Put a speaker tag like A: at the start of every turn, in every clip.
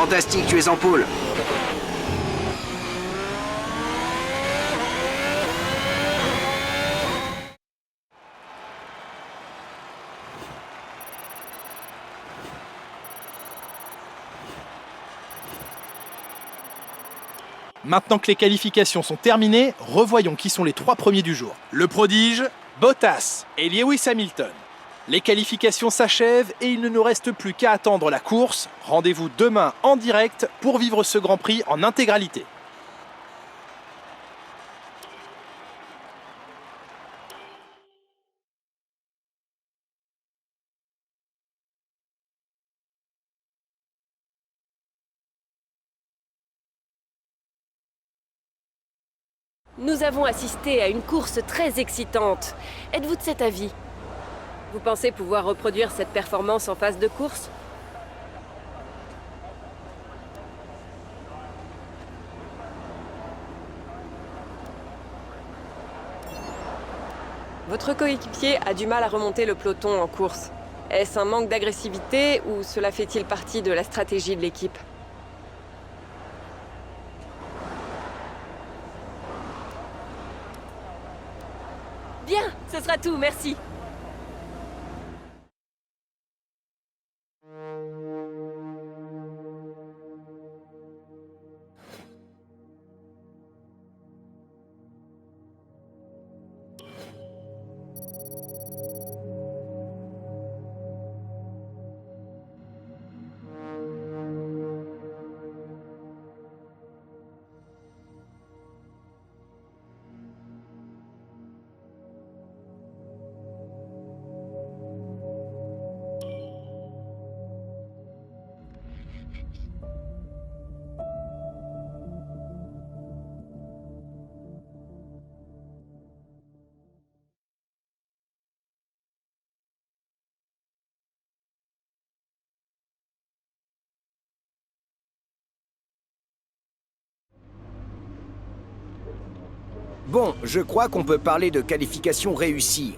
A: Fantastique, tu es en pôle.
B: Maintenant que les qualifications sont terminées, revoyons qui sont les 3 premiers du jour. Le prodige, Bottas et Lewis Hamilton. Les qualifications s'achèvent et il ne nous reste plus qu'à attendre la course. Rendez-vous demain en direct pour vivre ce Grand Prix en intégralité.
C: Nous avons assisté à une course très excitante. Êtes-vous de cet avis? Vous pensez pouvoir reproduire cette performance en phase de course? Votre coéquipier a du mal à remonter le peloton en course. Est-ce un manque d'agressivité ou cela fait-il partie de la stratégie de l'équipe? Bien, ce sera tout, merci.
A: Bon, je crois qu'on peut parler de qualification réussie.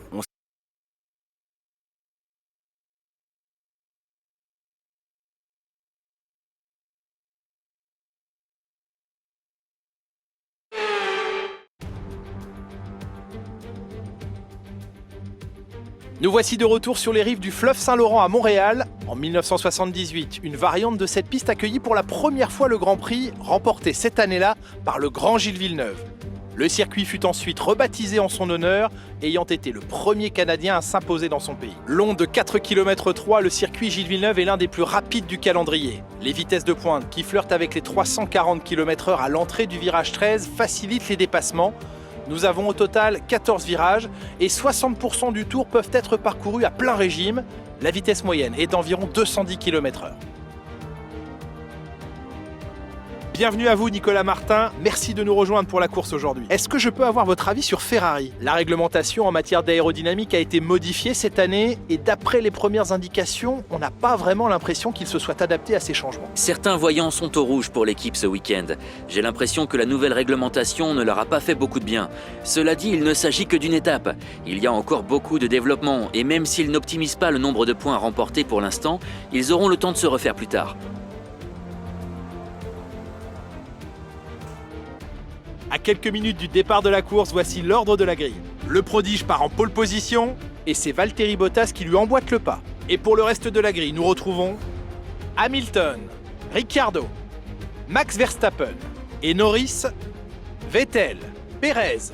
B: Nous voici de retour sur les rives du fleuve Saint-Laurent à Montréal. En 1978, une variante de cette piste accueillit pour la première fois le Grand Prix, remporté cette année-là par le grand Gilles Villeneuve. Le circuit fut ensuite rebaptisé en son honneur, ayant été le premier Canadien à s'imposer dans son pays. Long de 4 km 3, le circuit Gilles Villeneuve est l'un des plus rapides du calendrier. Les vitesses de pointe, qui flirtent avec les 340 km/h à l'entrée du virage 13, facilitent les dépassements. Nous avons au total 14 virages et 60% du tour peuvent être parcourus à plein régime. La vitesse moyenne est d'environ 210 km/h. Bienvenue à vous Nicolas Martin, merci de nous rejoindre pour la course aujourd'hui. Est-ce que je peux avoir votre avis sur Ferrari? La réglementation en matière d'aérodynamique a été modifiée cette année et d'après les premières indications, on n'a pas vraiment l'impression qu'il se soit adapté à ces changements.
D: Certains voyants sont au rouge pour l'équipe ce week-end. J'ai l'impression que la nouvelle réglementation ne leur a pas fait beaucoup de bien. Cela dit, il ne s'agit que d'une étape. Il y a encore beaucoup de développement et même s'ils n'optimisent pas le nombre de points remportés pour l'instant, ils auront le temps de se refaire plus tard.
B: À quelques minutes du départ de la course, voici l'ordre de la grille. Le prodige part en pole position et c'est Valtteri Bottas qui lui emboîte le pas. Et pour le reste de la grille, nous retrouvons Hamilton, Ricciardo, Max Verstappen et Norris, Vettel, Perez,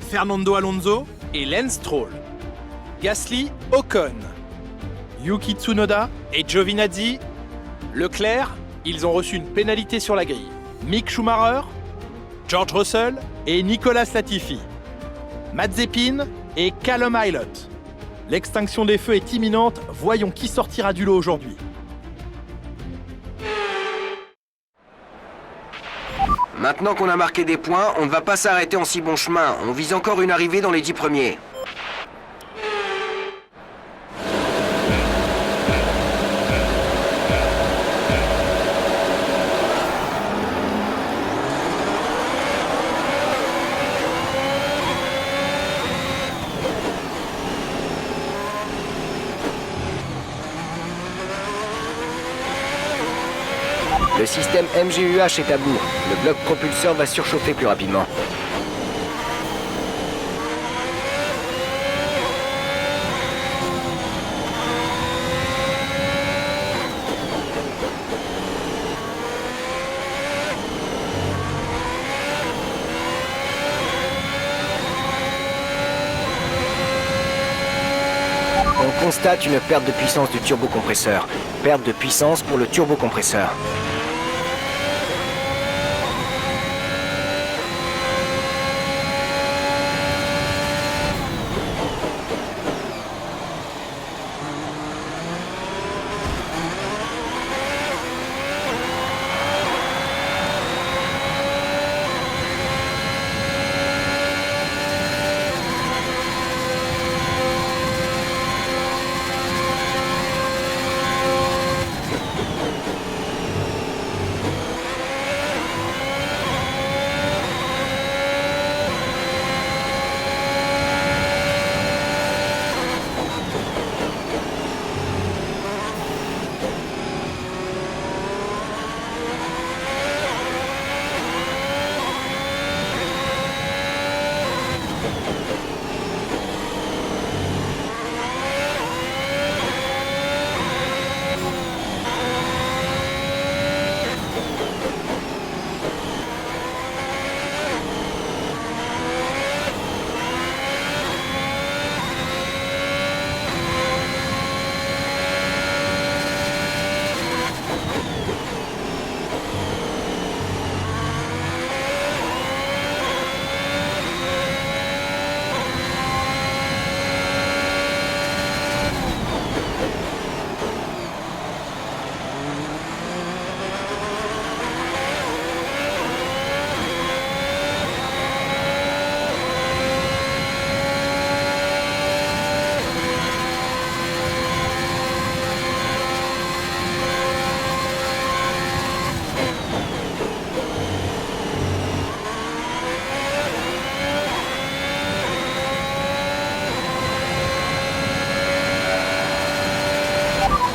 B: Fernando Alonso et Lance Stroll, Gasly, Ocon, Yuki Tsunoda et Giovinazzi, Leclerc, ils ont reçu une pénalité sur la grille. Mick Schumacher, George Russell et Nicolas Latifi, Mazepin et Callum Ilott. L'extinction des feux est imminente, voyons qui sortira du lot aujourd'hui.
A: Maintenant qu'on a marqué des points, on ne va pas s'arrêter en si bon chemin. On vise encore une arrivée dans les 10 premiers. Le système MGUH est à bout. Le bloc propulseur va surchauffer plus rapidement. On constate une perte de puissance du turbocompresseur. Perte de puissance pour le turbocompresseur.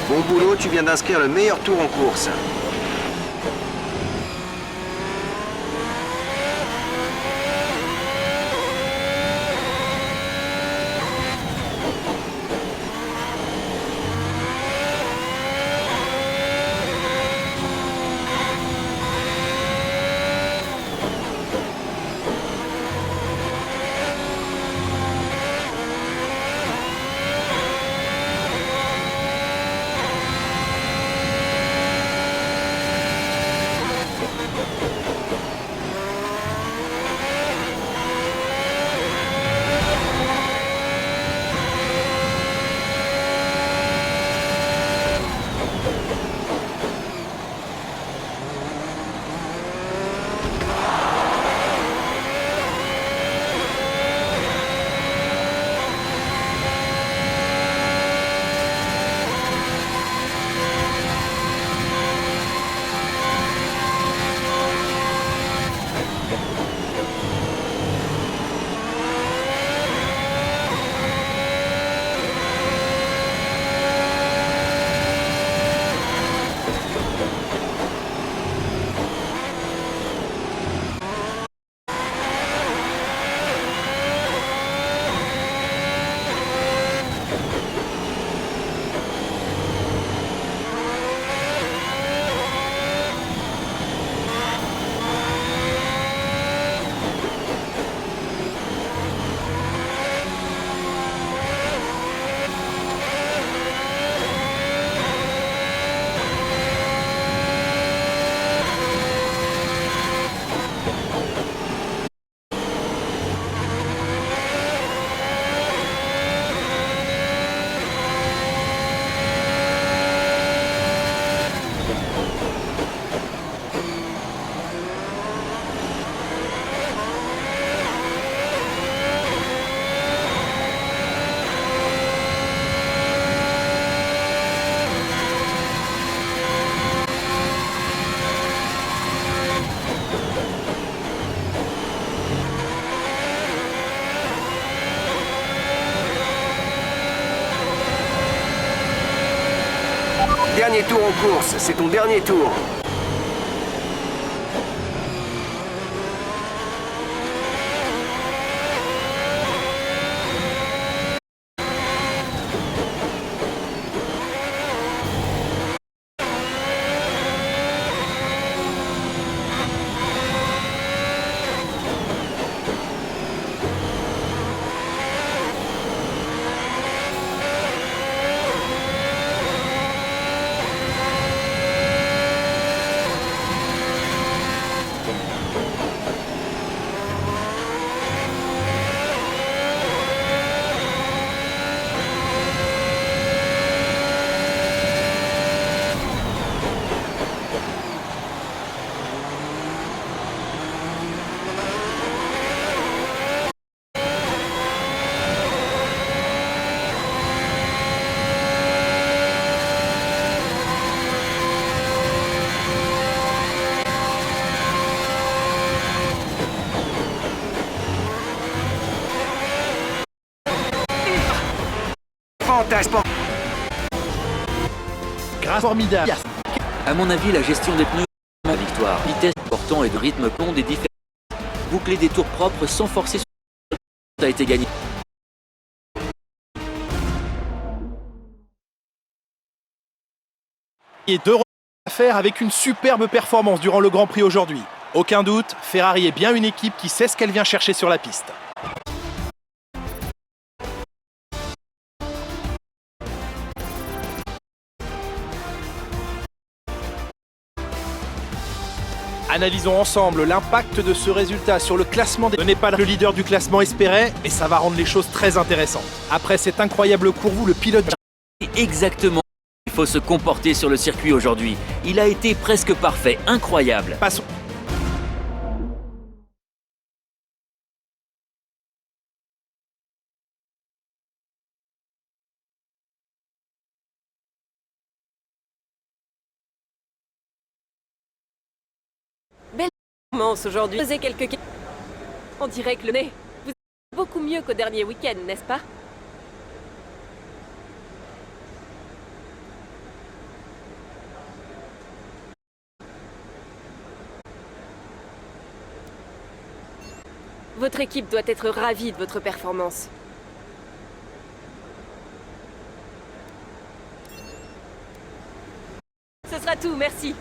A: Bon boulot, tu viens d'inscrire le meilleur tour en course. Dernier tour en course, c'est ton dernier tour. Fantastique.
B: Grâce formidable.
D: À mon avis, la gestion des pneus, la victoire, vitesse portant et de rythme compte des différents. Boucler des tours propres sans forcer a été gagné.
B: Et deux à faire avec une superbe performance durant le Grand Prix aujourd'hui. Aucun doute, Ferrari est bien une équipe qui sait ce qu'elle vient chercher sur la piste. Analysons ensemble l'impact de ce résultat sur le classement des... Ce n'est pas le leader du classement espéré, et ça va rendre les choses très intéressantes. Après cette incroyable course, le pilote...
D: Exactement. Il faut se comporter sur le circuit aujourd'hui. Il a été presque parfait, incroyable.
B: Passons.
C: Belle performance aujourd'hui. Posez quelques questions. On dirait que le nez, vous êtes beaucoup mieux qu'au dernier week-end, n'est-ce pas? Votre équipe doit être ravie de votre performance. Ce sera tout, merci.